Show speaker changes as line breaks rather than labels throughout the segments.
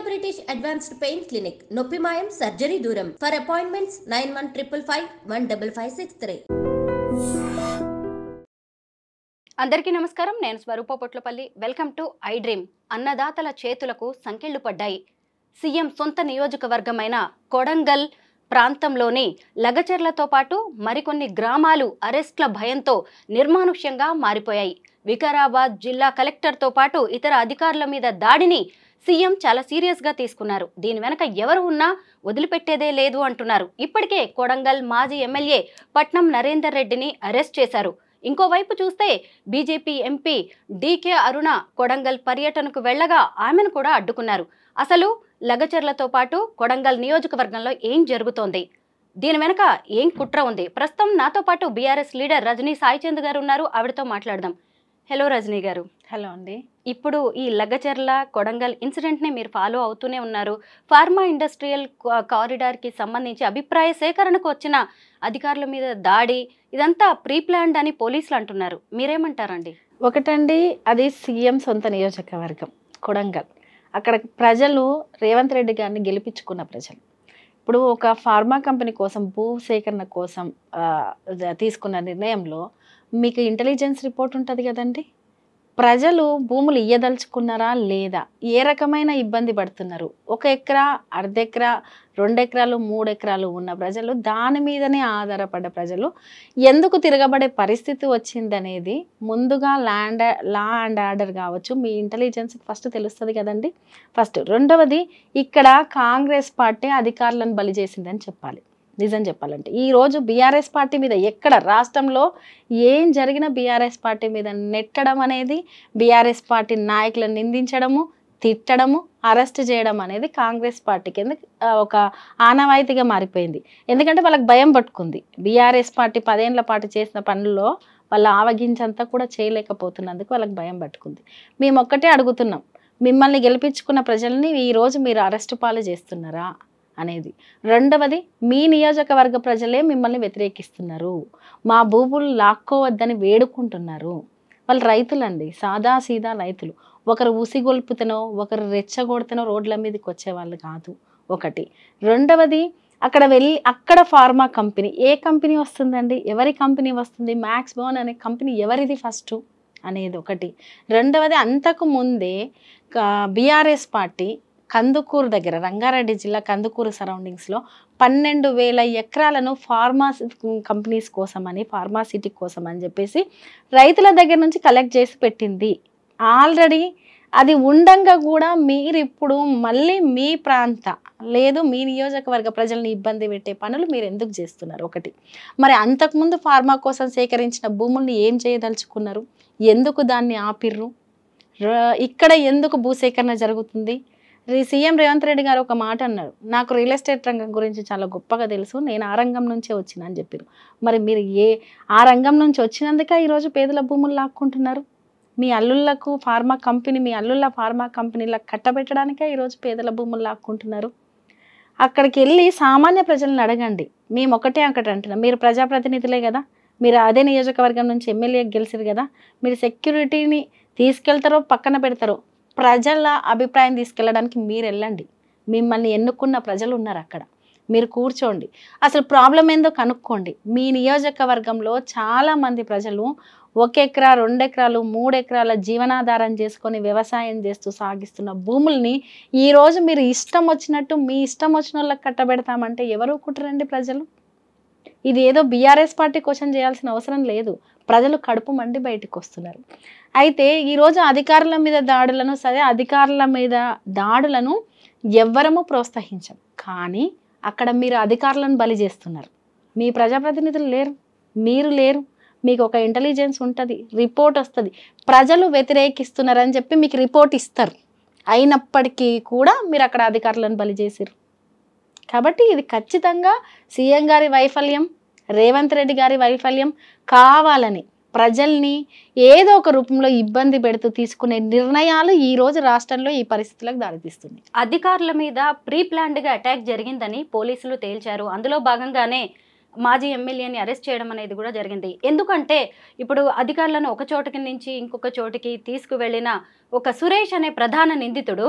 British Advanced Pain Clinic, Noppimayam Surgery Duram. For appointments 9155515563.
అందరికీ నమస్కారం. నేను Swaroopa Potlapalli. Welcome to iDream. అన్నదాతల చేతులకు సంకెళ్లు పడ్డాయి. సీఎం సొంత నియోజకవర్గమైన కొడంగల్ ప్రాంతంలోని లగచెర్లతో పాటు మరికొన్ని గ్రామాలు అరెస్ట్ల భయంతో నిర్మానుష్యంగా మారిపోయాయి. వికారాబాద్ జిల్లా కలెక్టర్తో పాటు ఇతర అధికారుల మీద దాడిని సీఎం చాలా సీరియస్గా తీసుకున్నారు. దీని వెనక ఎవరు ఉన్నా వదిలిపెట్టేదే లేదు అంటున్నారు. ఇప్పటికే కొడంగల్ మాజీ ఎమ్మెల్యే పట్నం నరేందర్ రెడ్డిని అరెస్ట్ చేశారు. ఇంకోవైపు చూస్తే బీజేపీ ఎంపీ డీకే అరుణ కొడంగల్ పర్యటనకు వెళ్లగా ఆమెను కూడా అడ్డుకున్నారు. అసలు లగచెర్లతో పాటు కొడంగల్ నియోజకవర్గంలో ఏం జరుగుతోంది, దీని వెనక ఏం కుట్ర ఉంది? ప్రస్తుతం నాతో పాటు బీఆర్ఎస్ లీడర్ రజనీ సాయిచంద్ గారు ఉన్నారు. ఆవిడతో మాట్లాడదాం. హలో రజనీ గారు.
హలో అండి.
ఇప్పుడు ఈ లగచెర్ల కొడంగల్ ఇన్సిడెంట్ని మీరు ఫాలో అవుతూనే ఉన్నారు. ఫార్మా ఇండస్ట్రియల్ కారిడార్కి సంబంధించి అభిప్రాయ సేకరణకు వచ్చిన అధికారుల మీద దాడి ఇదంతా ప్రీ ప్లాన్డ్ అని పోలీసులు అంటున్నారు. మీరేమంటారండి?
ఒకటండి, అది సీఎం సొంత నియోజకవర్గం కొడంగల్. అక్కడ ప్రజలు రేవంత్ రెడ్డి గారిని గెలిపించుకున్న ప్రజలు. ఇప్పుడు ఒక ఫార్మా కంపెనీ కోసం భూ సేకరణ కోసం తీసుకున్న నిర్ణయంలో మీకు ఇంటెలిజెన్స్ రిపోర్ట్ ఉంటుంది కదండి. ప్రజలు భూములు ఇయ్యదలుచుకున్నారా లేదా, ఏ రకమైన ఇబ్బంది పడుతున్నారు, 1 ఎకరా, అర్ధ ఎకరా, 2 ఎకరాలు, 3 ఎకరాలు ఉన్న ప్రజలు, దాని మీదనే ఆధారపడ్డ ప్రజలు ఎందుకు తిరగబడే పరిస్థితి వచ్చిందనేది ముందుగా లా అండ్ ఆర్డర్ కావచ్చు, మీ ఇంటెలిజెన్స్కి ఫస్ట్ తెలుస్తుంది కదండి. ఫస్ట్. రెండవది, ఇక్కడ కాంగ్రెస్ పార్టీ అధికారులను బలి చేసిందని చెప్పాలి. నిజం చెప్పాలంటే ఈరోజు బీఆర్ఎస్ పార్టీ మీద ఎక్కడ రాష్ట్రంలో ఏం జరిగినా బీఆర్ఎస్ పార్టీ మీద నెట్టడం అనేది, బీఆర్ఎస్ పార్టీ నాయకులను నిందించడము, తిట్టడము, అరెస్ట్ చేయడం అనేది కాంగ్రెస్ పార్టీ కింద ఒక ఆనవాయితీగా మారిపోయింది. ఎందుకంటే వాళ్ళకి భయం పట్టుకుంది. బీఆర్ఎస్ పార్టీ 10 ఏళ్ల పాటు చేసిన పనుల్లో వాళ్ళ ఆవగించంతా కూడా చేయలేకపోతున్నందుకు వాళ్ళకి భయం పట్టుకుంది. మేము ఒక్కటే అడుగుతున్నాం, మిమ్మల్ని గెలిపించుకున్న ప్రజల్ని ఈరోజు మీరు అరెస్ట్ పాలు చేస్తున్నారా అనేది. రెండవది, మీ నియోజకవర్గ ప్రజలే మిమ్మల్ని వ్యతిరేకిస్తున్నారు, మా భూములు లాక్కోవద్దని వేడుకుంటున్నారు. వాళ్ళు రైతులండి, సాదా సీదా రైతులు. ఒకరు ఉసిగొల్పుతనో ఒకరు రెచ్చగొడుతనో రోడ్ల మీదకి వచ్చేవాళ్ళు కాదు. ఒకటి. రెండవది, అక్కడ ఫార్మా కంపెనీ, ఏ కంపెనీ వస్తుందండి, ఎవరి కంపెనీ వస్తుంది, మ్యాక్స్ బోన్ అనే కంపెనీ ఎవరిది ఫస్ట్ అనేది ఒకటి. రెండవది, అంతకు ముందే బీఆర్ఎస్ పార్టీ కందుకూరు దగ్గర, రంగారెడ్డి జిల్లా కందుకూరు సరౌండింగ్స్లో 12,000 ఎకరాలను ఫార్మా కంపెనీస్ కోసమని, ఫార్మాసిటీ కోసం అని చెప్పేసి రైతుల దగ్గర నుంచి కలెక్ట్ చేసి పెట్టింది. ఆల్రెడీ అది ఉండంగా కూడా మీరు ఇప్పుడు మళ్ళీ మీ ప్రాంత లేదు మీ నియోజకవర్గ ప్రజల్ని ఇబ్బంది పెట్టే పనులు మీరు ఎందుకు చేస్తున్నారు? ఒకటి. మరి అంతకుముందు ఫార్మా కోసం సేకరించిన భూముల్ని ఏం చేయదలుచుకున్నారు? ఎందుకు దాన్ని ఆపిర్రు? ఇక్కడ ఎందుకు భూసేకరణ జరుగుతుంది? సీఎం రేవంత్ రెడ్డి గారు ఒక మాట అన్నారు, నాకు రియల్ ఎస్టేట్ రంగం గురించి చాలా గొప్పగా తెలుసు, నేను ఆ రంగం నుంచే వచ్చిన అని చెప్పారు. మరి మీరు ఆ రంగం నుంచి వచ్చినందుకే ఈరోజు పేదల భూములు లాక్కుంటున్నారు? మీ అల్లుళ్లకు ఫార్మా కంపెనీ, మీ అల్లుళ్ళ ఫార్మా కంపెనీలకు కట్టబెట్టడానికే ఈరోజు పేదల భూములు లాక్కుంటున్నారు. అక్కడికి వెళ్ళి సామాన్య ప్రజలను అడగండి. మేము ఒకటే అంటున్నాం, మీరు ప్రజాప్రతినిధులే కదా, మీరు అదే నియోజకవర్గం నుంచి ఎమ్మెల్యేకి గెలిచారు కదా, మీరు సెక్యూరిటీని తీసుకెళ్తారో పక్కన పెడతారో, ప్రజల అభిప్రాయం తీసుకెళ్ళడానికి మీరు వెళ్ళండి. మిమ్మల్ని ఎన్నుకున్న ప్రజలు ఉన్నారు అక్కడ, మీరు కూర్చోండి, అసలు ప్రాబ్లం ఏందో కనుక్కోండి. మీ నియోజకవర్గంలో చాలామంది ప్రజలు 1 ఎకరా, 2 ఎకరాలు, 3 ఎకరాల జీవనాధారం చేసుకొని వ్యవసాయం చేస్తూ సాగిస్తున్న భూముల్ని ఈరోజు మీరు ఇష్టం వచ్చినట్టు మీ ఇష్టం వచ్చిన వాళ్ళకి కట్టబెడతామంటే ఎవరు కుట్టరండి ప్రజలు? ఇది ఏదో బీఆర్ఎస్ పార్టీ క్వశ్చన్ చేయాల్సిన అవసరం లేదు. ప్రజలు కడుపు మండి బయటకు వస్తున్నారు. అయితే ఈరోజు అధికారుల మీద దాడులను, అధికారుల మీద దాడులను ఎవ్వరము ప్రోత్సహించం, కానీ అక్కడ మీరు అధికారులను బలి చేస్తున్నారు. మీ ప్రజాప్రతినిధులు లేరు, మీరు లేరు. మీకు ఒక ఇంటెలిజెన్స్ ఉంటుంది, రిపోర్ట్ వస్తుంది, ప్రజలు వ్యతిరేకిస్తున్నారని చెప్పి మీకు రిపోర్ట్ ఇస్తారు. అయినప్పటికీ కూడా మీరు అక్కడ అధికారులను బలి చేసిరు. కాబట్టి ఇది ఖచ్చితంగా సీఎం గారి వైఫల్యం, రేవంత్ రెడ్డి గారి వైఫల్యం. కావాలని ప్రజల్ని ఏదో ఒక రూపంలో ఇబ్బంది పెడుతూ తీసుకునే నిర్ణయాలు ఈ రోజు రాష్ట్రంలో ఈ పరిస్థితులకు దారితీస్తుంది.
అధికారుల మీద ప్రీ ప్లాన్డ్గా అటాక్ జరిగిందని పోలీసులు తేల్చారు. అందులో భాగంగానే మాజీ ఎమ్మెల్యేని అరెస్ట్ చేయడం అనేది కూడా జరిగింది. ఎందుకంటే ఇప్పుడు అధికారులను ఒక చోటుకి నుంచి ఇంకొక చోటికి తీసుకువెళ్ళిన ఒక సురేష్ అనే ప్రధాన నిందితుడు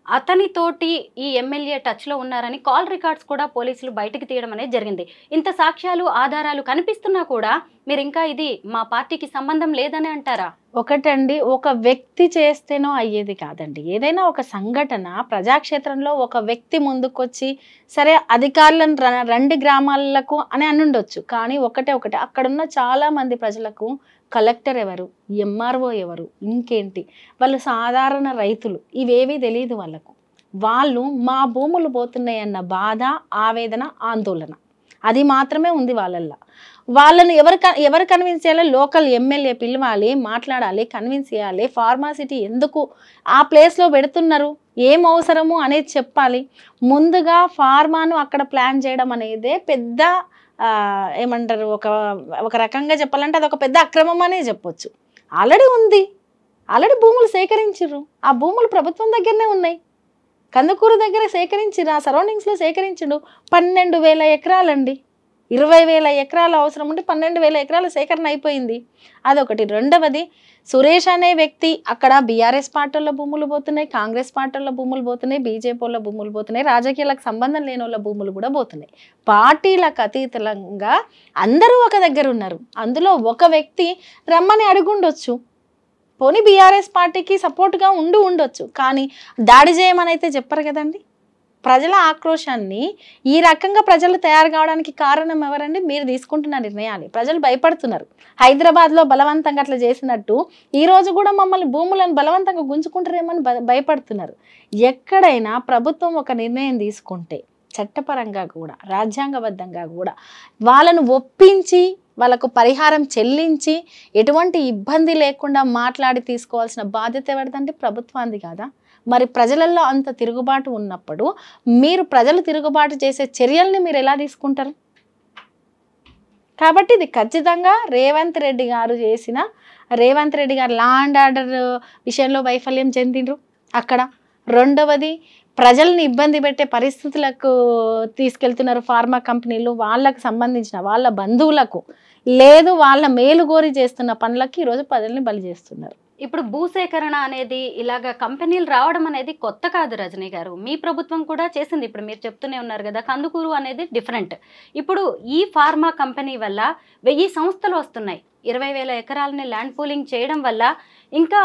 అతనితోటి ఈ ఎమ్మెల్యే టచ్లో ఉన్నారని కాల్ రికార్డ్స్ కూడా పోలీసులు బయటకు తీయడం అనేది జరిగింది. ఇంత సాక్ష్యాలు ఆధారాలు కనిపిస్తున్నా కూడా మీరు ఇంకా ఇది మా పార్టీకి సంబంధం లేదని అంటారా?
ఒకటండి, ఒక వ్యక్తి చేస్తేనో అయ్యేది కాదండి. ఏదైనా ఒక సంఘటన ప్రజాక్షేత్రంలో ఒక వ్యక్తి ముందుకొచ్చి సరే అధికారులను రండి గ్రామాలకు అని అనుండొచ్చు, కానీ ఒకటే అక్కడున్న చాలా మంది ప్రజలకు కలెక్టర్ ఎవరు, ఎంఆర్ఓ ఎవరు, ఇంకేంటి, వాళ్ళు సాధారణ రైతులు, ఇవేవీ తెలియదు వాళ్ళకు. వాళ్ళు మా భూములు పోతున్నాయి అన్న బాధ, ఆవేదన, ఆందోళన అది మాత్రమే ఉంది వాళ్ళల్లో. వాళ్ళని ఎవరు కన్విన్స్ చేయాలి? లోకల్ ఎమ్మెల్యే పిలవాలి, మాట్లాడాలి, కన్విన్స్ చేయాలి. ఫార్మాసిటీ ఎందుకు ఆ ప్లేస్లో పెడుతున్నారు, ఏం అవసరము అనేది చెప్పాలి. ముందుగా ఫార్మాను అక్కడ ప్లాన్ చేయడం అనేదే పెద్ద ఏమంటారు, ఒక రకంగా చెప్పాలంటే అదొక పెద్ద అక్రమం అనే చెప్పొచ్చు. ఆల్రెడీ ఉంది, ఆల్రెడీ భూములు సేకరించారు, ఆ భూములు ప్రభుత్వం దగ్గరనే ఉన్నాయి. కందుకూరు దగ్గర సేకరించారు, ఆ సరౌండింగ్స్లో సేకరించాడు. 12,000 ఎకరాలండి, 20,000 ఎకరాలు అవసరం ఉంటే 12,000 ఎకరాల సేకరణ అయిపోయింది. అదొకటి. రెండవది, సురేష్ అనే వ్యక్తి అక్కడ బీఆర్ఎస్ పార్టీల భూములు పోతున్నాయి, కాంగ్రెస్ పార్టీల భూములు పోతున్నాయి, బీజేపీ వాళ్ళ భూములు పోతున్నాయి, రాజకీయాలకు సంబంధం లేని వాళ్ళ భూములు కూడా పోతున్నాయి. పార్టీలకు అతీతంగా అందరూ ఒక దగ్గర ఉన్నారు. అందులో ఒక వ్యక్తి రమ్మని అడుగుండొచ్చు, పోనీ బీఆర్ఎస్ పార్టీకి సపోర్ట్గా ఉండొచ్చు, కానీ దాడి చేయమని అయితే చెప్పరు కదండి. ప్రజల ఆక్రోశాన్ని ఈ రకంగా ప్రజలు తయారు కావడానికి కారణం ఎవరండి? మీరు తీసుకుంటున్న నిర్ణయాలు. ప్రజలు భయపడుతున్నారు. హైదరాబాద్లో బలవంతంగా అట్లా చేసినట్టు ఈరోజు కూడా మమ్మల్ని భూములను బలవంతంగా గుంజుకుంటారేమని భయపడుతున్నారు. ఎక్కడైనా ప్రభుత్వం ఒక నిర్ణయం తీసుకుంటే చట్టపరంగా కూడా రాజ్యాంగబద్ధంగా కూడా వాళ్ళను ఒప్పించి వాళ్ళకు పరిహారం చెల్లించి ఎటువంటి ఇబ్బంది లేకుండా మాట్లాడి తీసుకోవాల్సిన బాధ్యత ఎవరిదంటే ప్రభుత్వానికి కాదా? మరి ప్రజలలో అంత తిరుగుబాటు ఉన్నప్పుడు మీరు ప్రజలు తిరుగుబాటు చేసే చర్యల్ని మీరు ఎలా తీసుకుంటారు? కాబట్టి ఇది ఖచ్చితంగా రేవంత్ రెడ్డి గారు లా అండ్ ఆర్డర్ విషయంలో వైఫల్యం చెందిండ్రు అక్కడ. రెండవది, ప్రజల్ని ఇబ్బంది పెట్టే పరిస్థితులకు తీసుకెళ్తున్నారు ఫార్మా కంపెనీలు. వాళ్ళకు సంబంధించిన వాళ్ళ బంధువులకు లేదు, వాళ్ళ మేలుగోరి చేస్తున్న పనులకి ఈరోజు ప్రజల్ని బలి చేస్తున్నారు.
ఇప్పుడు భూసేకరణ అనేది ఇలాగ కంపెనీలు రావడం అనేది కొత్త కాదు రజనీ గారు, మీ ప్రభుత్వం కూడా చేసింది. ఇప్పుడు మీరు చెప్తూనే ఉన్నారు కదా, కందుకూరు అనేది డిఫరెంట్. ఇప్పుడు ఈ ఫార్మా కంపెనీ వల్ల 1000 సంస్థలు వస్తున్నాయి, 20,000 ఎకరాలని ల్యాండ్ పూలింగ్ చేయడం వల్ల ఇంకా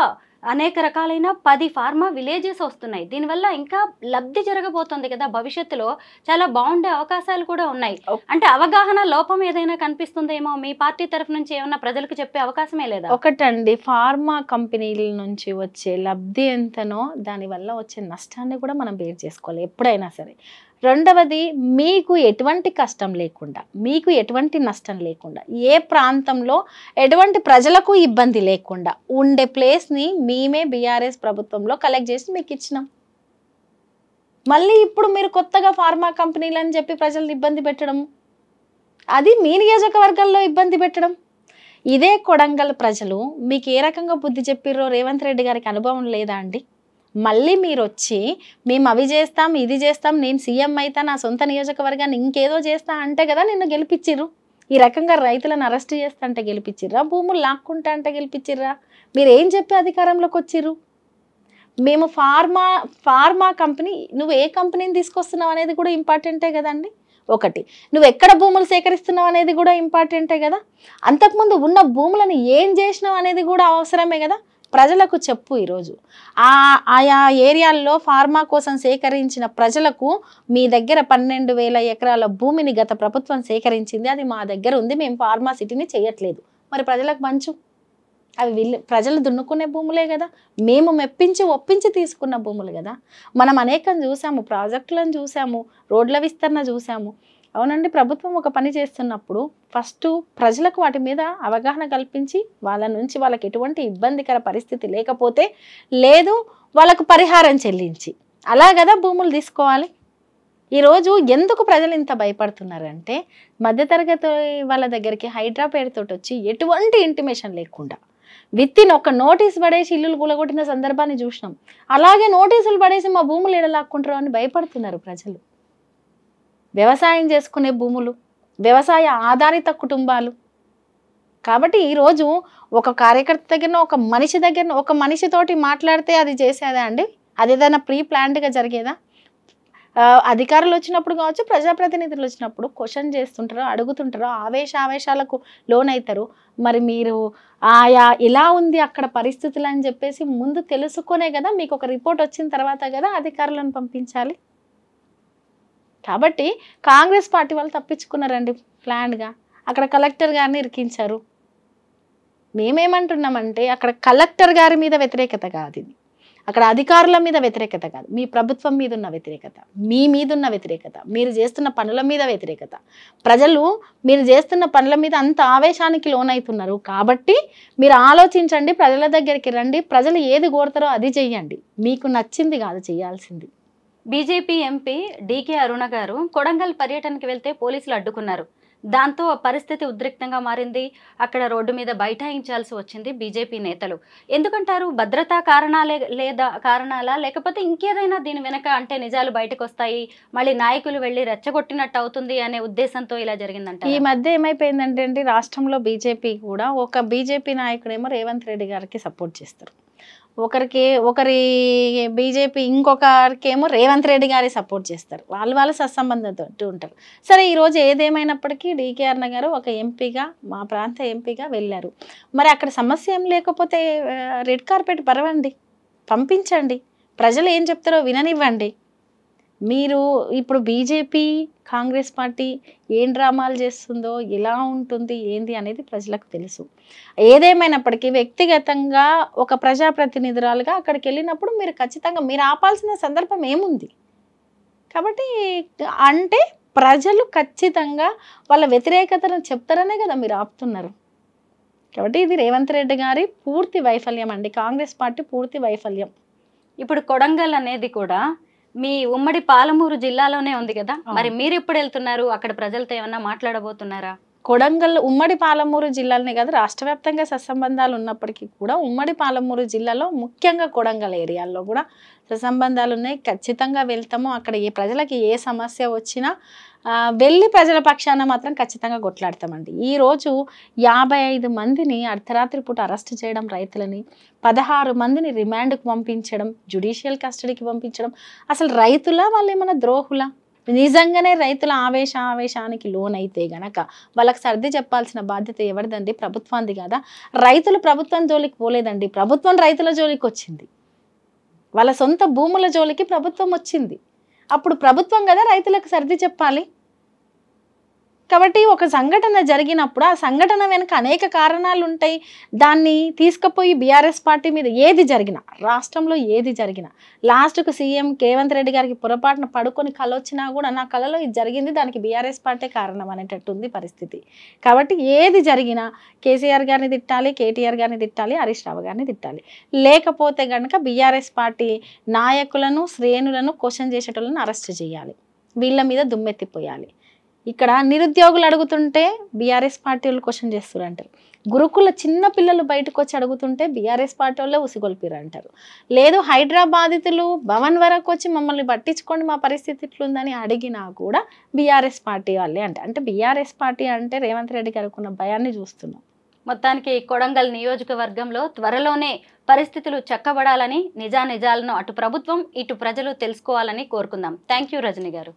అనేక రకాలైన 10 ఫార్మా విలేజెస్ వస్తున్నాయి. దీనివల్ల ఇంకా లబ్ధి జరగబోతుంది కదా, భవిష్యత్తులో చాలా బాగుండే అవకాశాలు కూడా ఉన్నాయి. అంటే అవగాహన లోపం ఏదైనా కనిపిస్తుందేమో, మీ పార్టీ తరఫు నుంచి ఏమన్నా ప్రజలకు చెప్పే అవకాశమే లేదా?
ఒకటండి, ఫార్మా కంపెనీల నుంచి వచ్చే లబ్ధి ఎంతనో దానివల్ల వచ్చే నష్టాన్ని కూడా మనం బేర్ చేసుకోవాలి ఎప్పుడైనా సరే. రెండవది, మీకు ఎటువంటి కష్టం లేకుండా, మీకు ఎటువంటి నష్టం లేకుండా, ఏ ప్రాంతంలో ఎటువంటి ప్రజలకు ఇబ్బంది లేకుండా ఉండే ప్లేస్ని మేమే బీఆర్ఎస్ ప్రభుత్వంలో కలెక్ట్ చేసి మీకు ఇచ్చినాం. మళ్ళీ ఇప్పుడు మీరు కొత్తగా ఫార్మా కంపెనీలు అని చెప్పి ప్రజల్ని ఇబ్బంది పెట్టడం, అది మీ నియోజకవర్గాల్లో ఇబ్బంది పెట్టడం. ఇదే కొడంగల్ ప్రజలు మీకు ఏ రకంగా బుద్ధి చెప్పిర్రో రేవంత్ రెడ్డి గారికి అనుభవం లేదా అండి? మళ్ళీ మీరు వచ్చి మేము అవి చేస్తాం, ఇది చేస్తాం, నేను సీఎం అయితే నా సొంత నియోజకవర్గాన్ని ఇంకేదో చేస్తా అంటే కదా నిన్ను గెలిపించిర్రు. ఈ రకంగా రైతులను అరెస్ట్ చేస్తా అంటే గెలిపించిర్రా? భూములు లాక్కుంటా అంటే గెలిపించిర్రా? మీరు ఏం చెప్పి అధికారంలోకి వచ్చిర్రు? మేము ఫార్మా కంపెనీ, నువ్వు ఏ కంపెనీని తీసుకొస్తున్నావు అనేది కూడా ఇంపార్టెంటే కదండి. ఒకటి, నువ్వు ఎక్కడ భూములు సేకరిస్తున్నావు అనేది కూడా ఇంపార్టెంటే కదా. అంతకుముందు ఉన్న భూములను ఏం చేసినావు అనేది కూడా అవసరమే కదా. ప్రజలకు చెప్పు. ఈరోజు ఆయా ఏరియాల్లో ఫార్మా కోసం సేకరించిన ప్రజలకు మీ దగ్గర 12,000 ఎకరాల భూమిని గత ప్రభుత్వం సేకరించింది, అది మా దగ్గర ఉంది, మేము ఫార్మా సిటీని చేయట్లేదు. మరి ప్రజలకు పంచు. అవి ప్రజలు దున్నుకునే భూములే కదా, మేము మెప్పించి ఒప్పించి తీసుకున్న భూములు కదా. మనం అనేకం చూసాము, ప్రాజెక్టులను చూసాము, రోడ్ల విస్తరణ చూసాము. అవునండి, ప్రభుత్వం ఒక పని చేస్తున్నప్పుడు ఫస్ట్ ప్రజలకు వాటి మీద అవగాహన కల్పించి వాళ్ళ నుంచి వాళ్ళకి ఎటువంటి ఇబ్బందికర పరిస్థితి లేకపోతే లేదు వాళ్ళకు పరిహారం చెల్లించి అలా కదా భూములు తీసుకోవాలి. ఈరోజు ఎందుకు ప్రజలు ఇంత భయపడుతున్నారంటే, మధ్యతరగతి వాళ్ళ దగ్గరికి హైడ్రా పేరుతోటి వచ్చి ఎటువంటి ఇంటిమేషన్ లేకుండా విత్తిన్ ఒక నోటీస్ పడేసి ఇల్లులు కూలగొట్టిన సందర్భాన్ని చూసినాం. అలాగే నోటీసులు పడేసి మా భూములు ఎడలాక్కుంటారు అని భయపడుతున్నారు ప్రజలు. వ్యవసాయం చేసుకునే భూములు, వ్యవసాయ ఆధారిత కుటుంబాలు. కాబట్టి ఈరోజు ఒక కార్యకర్త దగ్గర, ఒక మనిషితోటి మాట్లాడితే అది చేసేదా అండి? అదేదైనా ప్రీ ప్లాన్డ్గా జరిగేదా? అధికారులు వచ్చినప్పుడు కావచ్చు, ప్రజాప్రతినిధులు వచ్చినప్పుడు క్వశ్చన్ చేస్తుంటారు, అడుగుతుంటారు, ఆవేశాలకు లోనవుతారు. మరి మీరు ఆయా ఎలా ఉంది అక్కడ పరిస్థితులు అని చెప్పేసి ముందు తెలుసుకునే కదా, మీకు ఒక రిపోర్ట్ వచ్చిన తర్వాత కదా అధికారులను పంపించాలి. కాబట్టి కాంగ్రెస్ పార్టీ వాళ్ళు తప్పించుకున్నారండి ప్లాన్గా. అక్కడ కలెక్టర్ గారిని ఇరికించారు. మేమేమంటున్నామంటే అక్కడ కలెక్టర్ గారి మీద వ్యతిరేకత కాదు ఇది, అక్కడ అధికారుల మీద వ్యతిరేకత కాదు, మీ ప్రభుత్వం మీద ఉన్న వ్యతిరేకత, మీ మీద ఉన్న వ్యతిరేకత, మీరు చేస్తున్న పనుల మీద వ్యతిరేకత. ప్రజలు మీరు చేస్తున్న పనుల మీద అంత ఆవేశానికి లోనవుతున్నారు. కాబట్టి మీరు ఆలోచించండి, ప్రజల దగ్గరికి రండి, ప్రజలు ఏది కోరుతారో అది చెయ్యండి, మీకు నచ్చింది కాదు చేయాల్సింది.
బీజేపీ ఎంపీ డీకే అరుణ గారు కొడంగల్ పర్యటనకి వెళ్తే పోలీసులు అడ్డుకున్నారు. దాంతో పరిస్థితి ఉద్రిక్తంగా మారింది. అక్కడ రోడ్డు మీద బైఠాయించాల్సి వచ్చింది బీజేపీ నేతలు. ఎందుకంటారు? భద్రతా కారణాలా లేకపోతే ఇంకేదైనా దీని వెనక అంటే నిజాలు బయటకు వస్తాయి, మళ్ళీ నాయకులు వెళ్ళి రెచ్చగొట్టినట్టు అవుతుంది అనే ఉద్దేశంతో ఇలా జరిగిందంట.
ఈ మధ్య ఏమైపోయిందంటే అండి, రాష్ట్రంలో బీజేపీ కూడా ఒక బీజేపీ నాయకుడేమో రేవంత్ రెడ్డి గారికి సపోర్ట్ చేస్తారు, ఒకరి బీజేపీ ఇంకొకరికేమో రేవంత్ రెడ్డి గారి సపోర్ట్ చేస్తారు, వాళ్ళ సత్సంబంధంతో ఉంటారు. సరే, ఈరోజు ఏదేమైనప్పటికీ డీకే అరుణ గారు ఒక ఎంపీగా, మా ప్రాంత ఎంపీగా వెళ్ళారు. మరి అక్కడ సమస్య ఏం లేకపోతే రెడ్ కార్పెట్ పరవండి, పంపించండి, ప్రజలు ఏం చెప్తారో విననివ్వండి. మీరు ఇప్పుడు బీజేపీ కాంగ్రెస్ పార్టీ ఏం డ్రామాలు చేస్తుందో, ఎలా ఉంటుంది ఏంది అనేది ప్రజలకు తెలుసు. ఏదేమైనప్పటికీ వ్యక్తిగతంగా ఒక ప్రజాప్రతినిధురాలుగా అక్కడికి వెళ్ళినప్పుడు మీరు ఖచ్చితంగా మీరు ఆపాల్సిన సందర్భం ఏముంది? కాబట్టి అంటే ప్రజలు ఖచ్చితంగా వాళ్ళ వ్యతిరేకతను చెప్తారనే కదా మీరు ఆపుతున్నారు. కాబట్టి ఇది రేవంత్ రెడ్డి గారి పూర్తి వైఫల్యం అండి, కాంగ్రెస్ పార్టీ పూర్తి వైఫల్యం.
ఇప్పుడు కొడంగల్ అనేది కూడా మీ ఉమ్మడి పాలమూరు జిల్లాలోనే ఉంది కదా, మరి మీరు ఎప్పుడు వెళ్తున్నారు? అక్కడ ప్రజలతో ఏమన్నా మాట్లాడబోతున్నారా?
కొడంగల్ ఉమ్మడి పాలమూరు జిల్లాలోనే కాదు, రాష్ట్ర వ్యాప్తంగా సత్సంబంధాలు ఉన్నప్పటికీ కూడా ఉమ్మడి పాలమూరు జిల్లాలో ముఖ్యంగా కొడంగల్ ఏరియాల్లో కూడా సత్సంబంధాలు ఉన్నాయి. ఖచ్చితంగా వెళ్తాము. అక్కడ ఏ ప్రజలకి ఏ సమస్య వచ్చినా వెళ్ళి ప్రజల పక్షాన మాత్రం ఖచ్చితంగా కొట్లాడతామండి. ఈరోజు 55 మందిని అర్ధరాత్రి పూట అరెస్ట్ చేయడం, రైతులని 16 మందిని రిమాండ్కు పంపించడం, జ్యుడిషియల్ కస్టడీకి పంపించడం, అసలు రైతుల వాళ్ళు ఏమైనా ద్రోహులా? నిజంగానే రైతుల ఆవేశానికి లోనైతే గనక వాళ్ళకి సర్ది చెప్పాల్సిన బాధ్యత ఎవరిదండి? ప్రభుత్వానికి కదా. రైతులు ప్రభుత్వం జోలికి పోలేదండి, ప్రభుత్వం రైతుల జోలికి వచ్చింది. వాళ్ళ సొంత భూముల జోలికి ప్రభుత్వం వచ్చింది. అప్పుడు ప్రభుత్వం కదా రైతులకు సర్ది చెప్పాలి. కాబట్టి ఒక సంఘటన జరిగినప్పుడు ఆ సంఘటన వెనుక అనేక కారణాలు ఉంటాయి. దాన్ని తీసుకుపోయి బీఆర్ఎస్ పార్టీ మీద ఏది జరిగినా, రాష్ట్రంలో ఏది జరిగినా, లాస్ట్కు సీఎం రేవంత్ రెడ్డి గారికి పొరపాటున పడుకొని కళ వచ్చినా కూడా నా కళలో ఇది జరిగింది, దానికి బీఆర్ఎస్ పార్టీ కారణం అనేటట్టు ఉంది పరిస్థితి. కాబట్టి ఏది జరిగినా కేసీఆర్ గారిని తిట్టాలి, కేటీఆర్ గారిని తిట్టాలి, హరీష్ రావు గారిని తిట్టాలి. లేకపోతే కనుక బీఆర్ఎస్ పార్టీ నాయకులను, శ్రేణులను క్వశ్చన్ చేసేటోళ్ళని అరెస్ట్ చేయాలి, వీళ్ళ మీద దుమ్మెత్తిపోయాలి. ఇక్కడ నిరుద్యోగులు అడుగుతుంటే బీఆర్ఎస్ పార్టీ వాళ్ళు క్వశ్చన్ చేస్తారు అంటారు, గురుకుల చిన్న పిల్లలు బయటకు వచ్చి అడుగుతుంటే బీఆర్ఎస్ పార్టీ వాళ్ళే ఉసిగొల్పిరు అంటారు. లేదు, హైదరాబాదితులు భవన్ వరకు వచ్చి మమ్మల్ని పట్టించుకోండి మా పరిస్థితి ఇట్లుందని అడిగినా కూడా బీఆర్ఎస్ పార్టీ వాళ్ళే అంటే బీఆర్ఎస్ పార్టీ అంటే రేవంత్ రెడ్డి గారికి ఉన్న భయాన్ని చూస్తున్నాం.
మొత్తానికి కొడంగల్ నియోజకవర్గంలో త్వరలోనే పరిస్థితులు చక్కబడాలని, నిజాలను అటు ప్రభుత్వం ఇటు ప్రజలు తెలుసుకోవాలని కోరుకుందాం. థ్యాంక్ యూ రజని గారు.